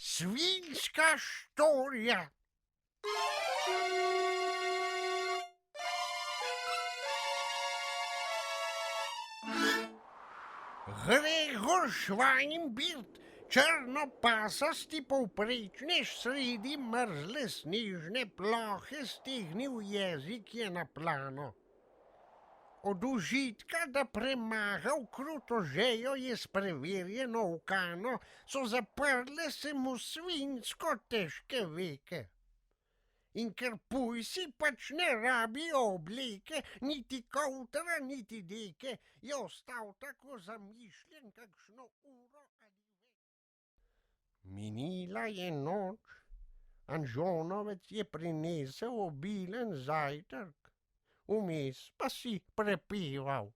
Svinska storja. Gregor Švajnbirt, črnopasasti povprečnež sredi mrzle snežne plohe stegnil jezik je na plano. Od užitka, da premaga v kruto žejo je spreverjeno ukano, so zaprle se mu svinjsko težke veke. In ker pujsi pač ne rabijo obleke, niti kovtra, niti deke, je ostal tako zamišljen, kakšno uro ali več. Minila je noč, Anžonovec je prinesel obilen zajtrk, vmes pa si prepeval.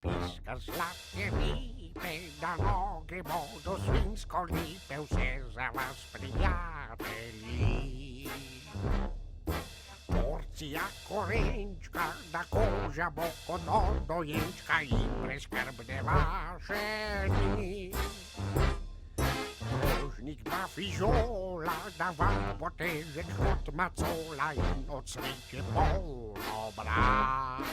Piskar sladke lipe, da noge bodo svinjsko lepe, vse za vas, prijatelji. Porcija korenčka, da koža bo kot od dojenčka in preskrbne vaše dni. Krožnik dva fižola, da vam bo težek kot macola in od sreče poln obraz.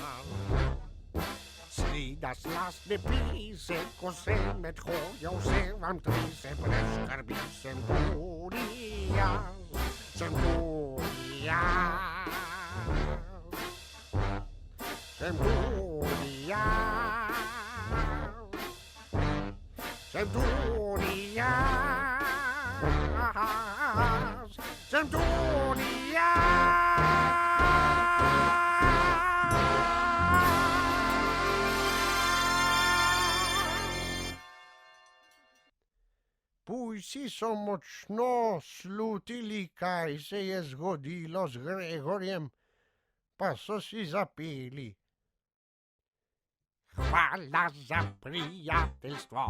Sreda slastne pise, ko se med hojo vse vam trise, brez skrbi sem tudi jaz, sem tudi jaz, sem tudi jaz, sem tudi jaz, sem tudi jaz. Pujsi so močno slutili, kaj se je zgodilo z Gregorjem, pa so si zapeli. Hvala za prijateljstvo,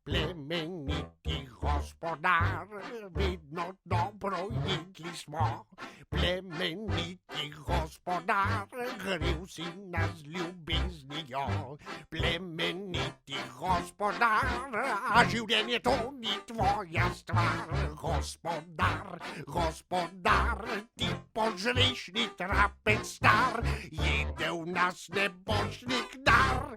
plemeniti gospodar, vedno dobro jedli smo. Plemeniti gospodar, grel si nas z ljubeznijo. Plemeniti gospodar, a življenje to ni tvoja stvar. Gospodar, gospodar, ti požrešni trapec star, jedel nas ne boš nikdar.